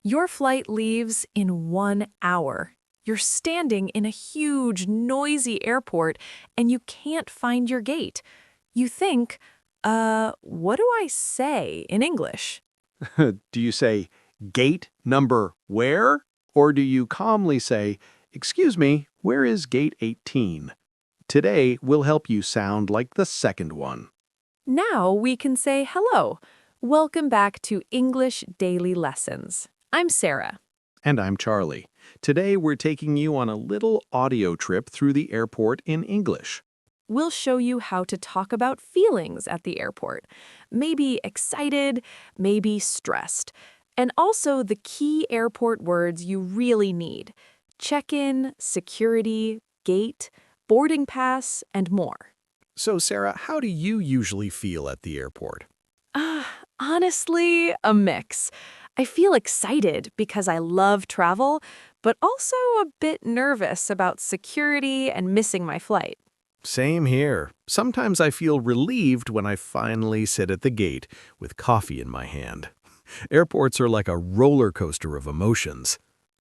Your flight leaves in 1 hour. You're standing in a huge, noisy airport and you can't find your gate. You think, what do I say in English? Do you say, gate number where? Or do you calmly say, excuse me, where is gate 18? Today, we'll help you sound like the second one. Now we can say hello. Welcome back to English Daily Lessons. I'm Sarah. And I'm Charlie. Today, we're taking you on a little audio trip through the airport in English. We'll show you how to talk about feelings at the airport. Maybe excited, maybe stressed. And also the key airport words you really need. Check-in, security, gate, boarding pass, and more. So, Sarah, how do you usually feel at the airport? Honestly, a mix. I feel excited because I love travel, but also a bit nervous about security and missing my flight. Same here. Sometimes I feel relieved when I finally sit at the gate with coffee in my hand. Airports are like a roller coaster of emotions.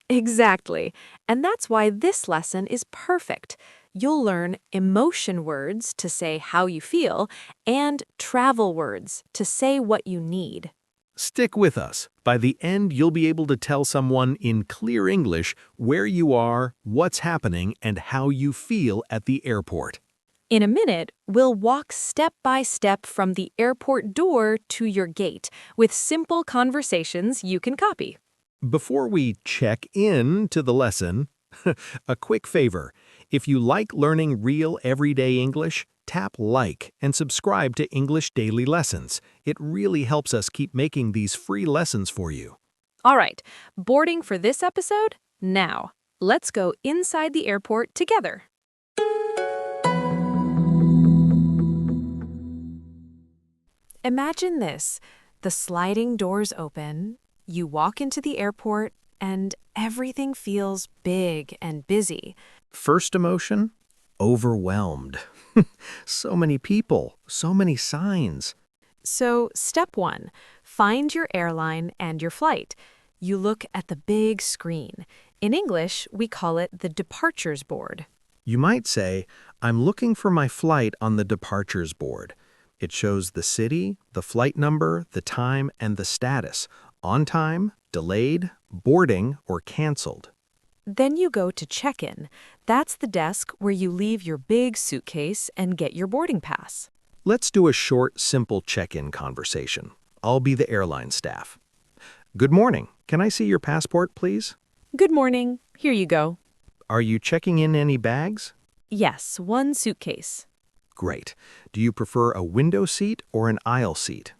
Exactly. And that's why this lesson is perfect. You'll learn emotion words to say how you feel and travel words to say what you need. Stick with us. By the end, you'll be able to tell someone in clear English where you are, what's happening, and how you feel at the airport. In a minute, we'll walk step by step from the airport door to your gate with simple conversations you can copy. Before we check in to the lesson, a quick favor. If you like learning real everyday English, tap like and subscribe to English Daily Lessons. It really helps us keep making these free lessons for you. All right, boarding for this episode? Now, let's go inside the airport together. Imagine this. The sliding doors open, you walk into the airport, and everything feels big and busy. First emotion? Overwhelmed. So many people, so many signs. So, step one, find your airline and your flight. You look at the big screen. In English, we call it the departures board. You might say, I'm looking for my flight on the departures board. It shows the city, the flight number, the time, and the status. On time, delayed, boarding, or canceled. Then you go to check-in. That's the desk where you leave your big suitcase and get your boarding pass. Let's do a short, simple check-in conversation. I'll be the airline staff. Good morning. Can I see your passport, please? Good morning. Here you go. Are you checking in any bags? Yes, one suitcase. Great. Do you prefer a window seat or an aisle seat?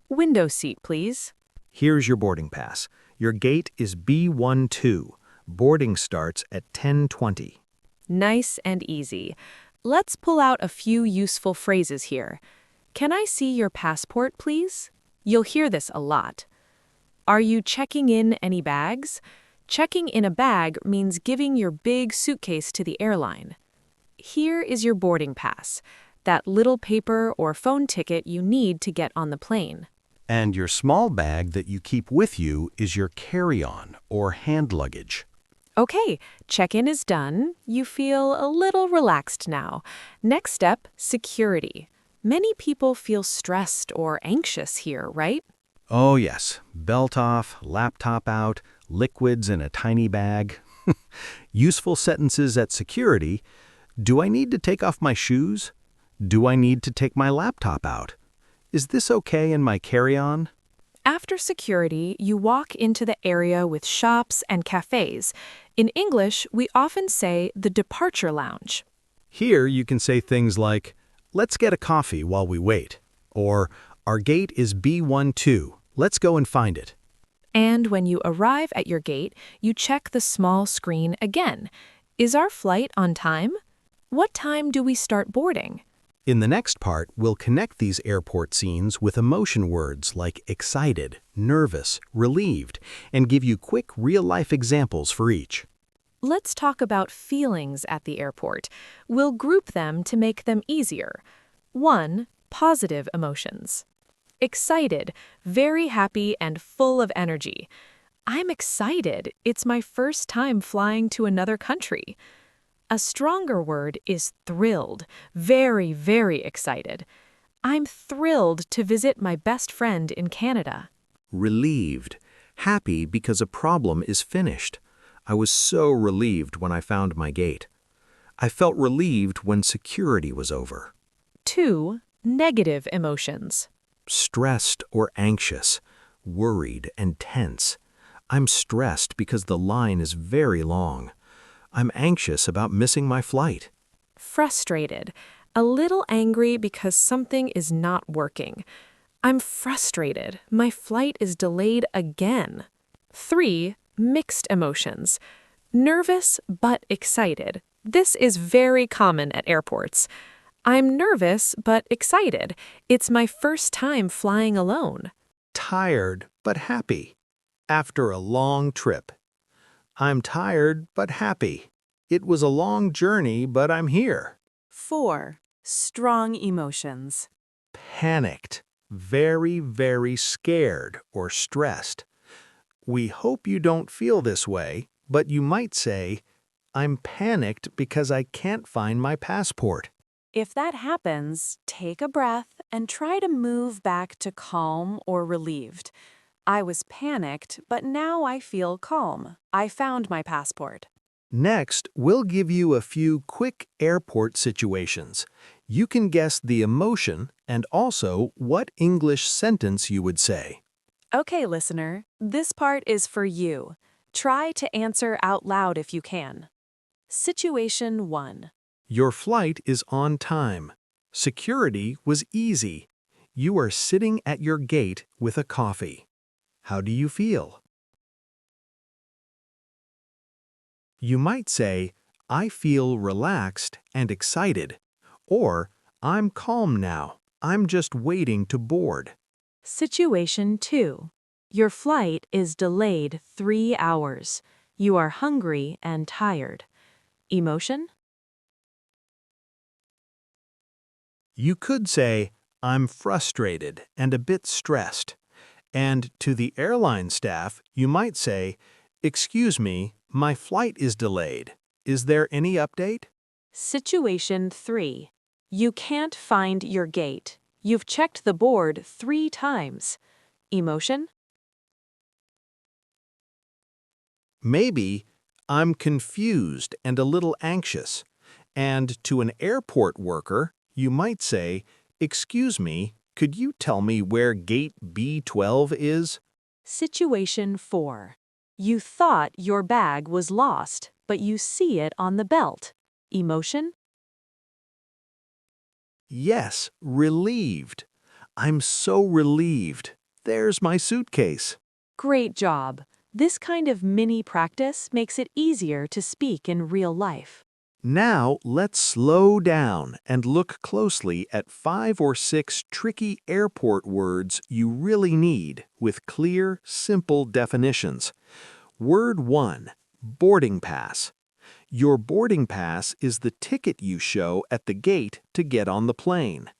Window seat, please. Here's your boarding pass. Your gate is B12. Boarding starts at 10:20. Nice and easy. Let's pull out a few useful phrases here. Can I see your passport, please? You'll hear this a lot. Are you checking in any bags? Checking in a bag means giving your big suitcase to the airline. Here is your boarding pass, that little paper or phone ticket you need to get on the plane. And your small bag that you keep with you is your carry-on or hand luggage. Okay, check-in is done. You feel a little relaxed now. Next step, security. Many people feel stressed or anxious here, right? Oh yes, belt off, laptop out, liquids in a tiny bag. Useful sentences at security. Do I need to take off my shoes? Do I need to take my laptop out? Is this okay in my carry-on? After security, you walk into the area with shops and cafes. In English, we often say the departure lounge. Here you can say things like, let's get a coffee while we wait, or our gate is B12, let's go and find it. And when you arrive at your gate, you check the small screen again. Is our flight on time? What time do we start boarding? In the next part, we'll connect these airport scenes with emotion words like excited, nervous, relieved, and give you quick real-life examples for each. Let's talk about feelings at the airport. We'll group them to make them easier. 1. Positive emotions. Excited, very happy and full of energy. I'm excited. It's my first time flying to another country. A stronger word is thrilled. Very, very excited. I'm thrilled to visit my best friend in Canada. Relieved. Happy because a problem is finished. I was so relieved when I found my gate. I felt relieved when security was over. 2. Negative emotions. Stressed or anxious, worried and tense. I'm stressed because the line is very long. I'm anxious about missing my flight. Frustrated. A little angry because something is not working. I'm frustrated. My flight is delayed again. 3. Mixed emotions. Nervous but excited. This is very common at airports. I'm nervous but excited. It's my first time flying alone. Tired but happy. After a long trip. I'm tired but happy. It was a long journey, but I'm here. 4. Strong emotions. Panicked. Very, very scared or stressed. We hope you don't feel this way, but you might say, I'm panicked because I can't find my passport. If that happens, take a breath and try to move back to calm or relieved. I was panicked, but now I feel calm. I found my passport. Next, we'll give you a few quick airport situations. You can guess the emotion and also what English sentence you would say. Okay, listener, this part is for you. Try to answer out loud if you can. Situation 1. Your flight is on time. Security was easy. You are sitting at your gate with a coffee. How do you feel? You might say, I feel relaxed and excited. Or, I'm calm now. I'm just waiting to board. Situation 2. Your flight is delayed 3 hours. You are hungry and tired. Emotion? You could say, I'm frustrated and a bit stressed. And to the airline staff, you might say, excuse me, my flight is delayed. Is there any update? Situation 3. You can't find your gate. You've checked the board 3 times. Emotion? Maybe, I'm confused and a little anxious. And to an airport worker, you might say, excuse me, could you tell me where gate B12 is? Situation 4. You thought your bag was lost, but you see it on the belt. Emotion? Yes, relieved. I'm so relieved. There's my suitcase. Great job. This kind of mini practice makes it easier to speak in real life. Now, let's slow down and look closely at 5 or 6 tricky airport words you really need with clear, simple definitions. Word 1, boarding pass. Your boarding pass is the ticket you show at the gate to get on the plane.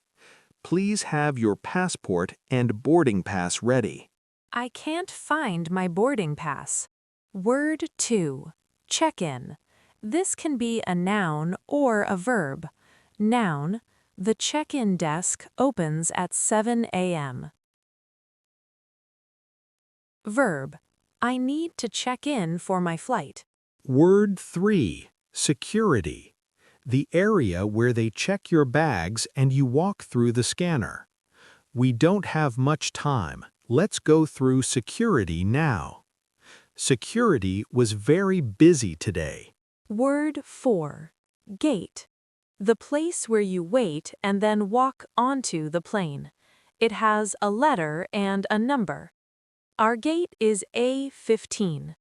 Please have your passport and boarding pass ready. I can't find my boarding pass. Word 2, check-in. This can be a noun or a verb. Noun, the check-in desk opens at 7 a.m. Verb, I need to check in for my flight. Word 3, security. The area where they check your bags and you walk through the scanner. We don't have much time. Let's go through security now. Security was very busy today. Word 4, gate. The place where you wait and then walk onto the plane. It has a letter and a number. Our gate is A15.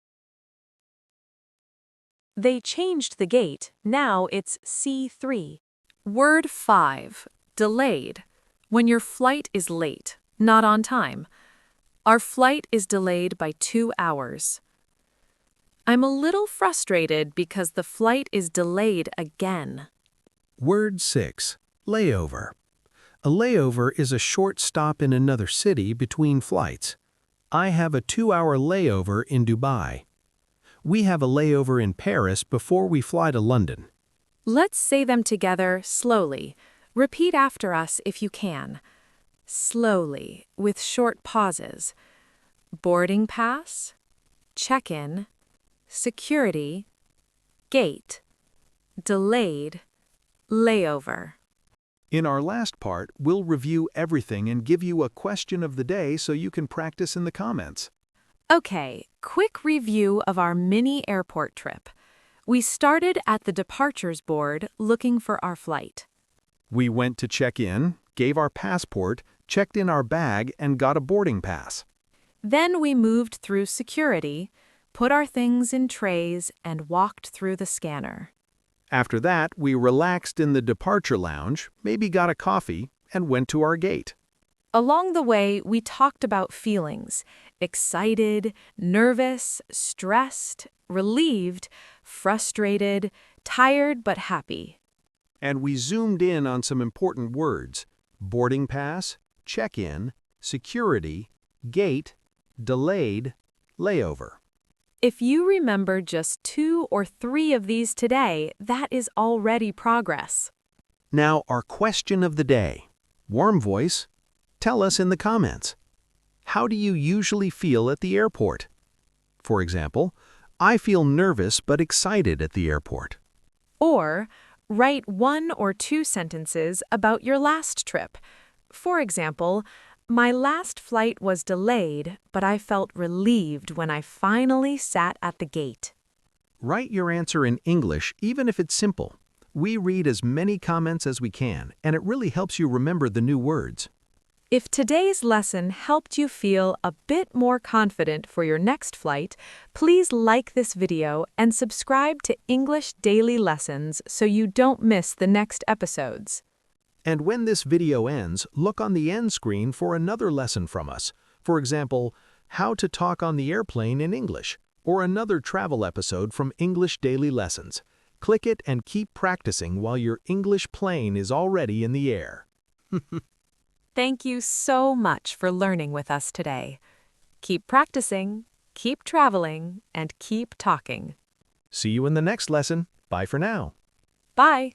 They changed the gate, now it's C3. Word 5. Delayed. When your flight is late, not on time. Our flight is delayed by 2 hours. I'm a little frustrated because the flight is delayed again. Word 6, layover. A layover is a short stop in another city between flights. I have a 2-hour layover in Dubai. We have a layover in Paris before we fly to London. Let's say them together slowly. Repeat after us if you can. Slowly, with short pauses. Boarding pass, check-in, security, gate, delayed, layover. In our last part, we'll review everything and give you a question of the day so you can practice in the comments. Okay, quick review of our mini airport trip. We started at the departures board looking for our flight. We went to check in, gave our passport, checked in our bag, and got a boarding pass. Then we moved through security, put our things in trays, and walked through the scanner. After that, we relaxed in the departure lounge, maybe got a coffee, and went to our gate. Along the way, we talked about feelings: excited, nervous, stressed, relieved, frustrated, tired but happy. And we zoomed in on some important words: boarding pass, check-in, security, gate, delayed, layover. If you remember just 2 or 3 of these today, that is already progress. Now, our question of the day. Warm voice, tell us in the comments. How do you usually feel at the airport? For example, I feel nervous but excited at the airport. Or write 1 or 2 sentences about your last trip. For example, my last flight was delayed, but I felt relieved when I finally sat at the gate. Write your answer in English, even if it's simple. We read as many comments as we can, and it really helps you remember the new words. If today's lesson helped you feel a bit more confident for your next flight, please like this video and subscribe to English Daily Lessons so you don't miss the next episodes. And when this video ends, look on the end screen for another lesson from us. For example, how to talk on the airplane in English, or another travel episode from English Daily Lessons. Click it and keep practicing while your English plane is already in the air. Thank you so much for learning with us today. Keep practicing, keep traveling, and keep talking. See you in the next lesson. Bye for now. Bye.